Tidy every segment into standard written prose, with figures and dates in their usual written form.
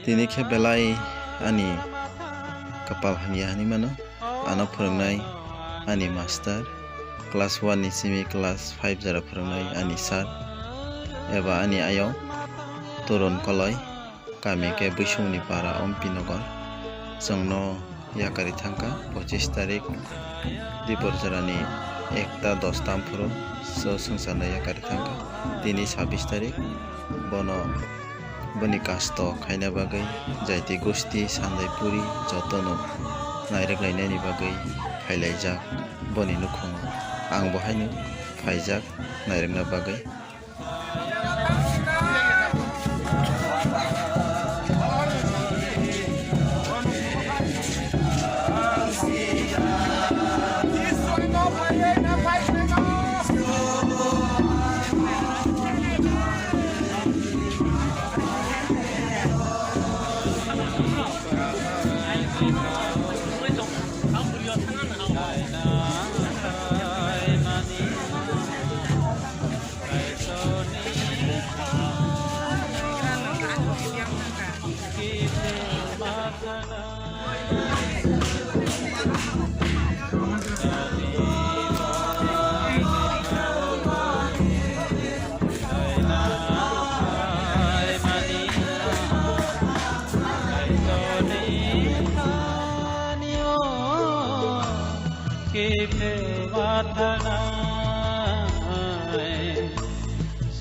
Tini ke belai ani kapal hani mano ano phorongnai ani master class 1 ni simi class 5 jara phorongnai ani sir eba ani ayo toron koloi kami ke bisungni para ompinogon jongno yakari thangka 25 tarik dipor jarani 1:10 amphuru so sungsana yakari thangka tini 26 tarik bono boni kasto khaina bagai jaiti gosti sandai puri jotono nairek lainani bagai phailajak boni nukhung ang bohaino phaijak nairekna bagai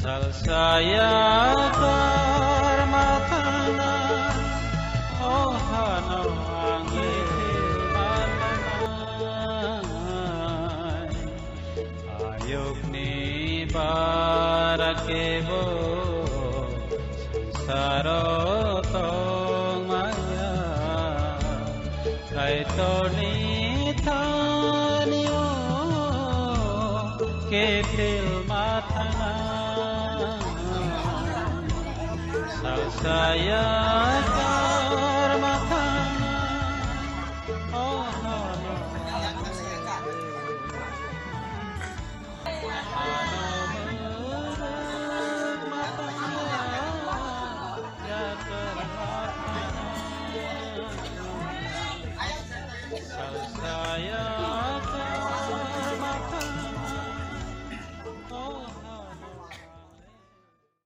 Salsaya permatana ohana angin manai ayogni barakebo sansaro maya kaitoni thaniyo ketil matana saya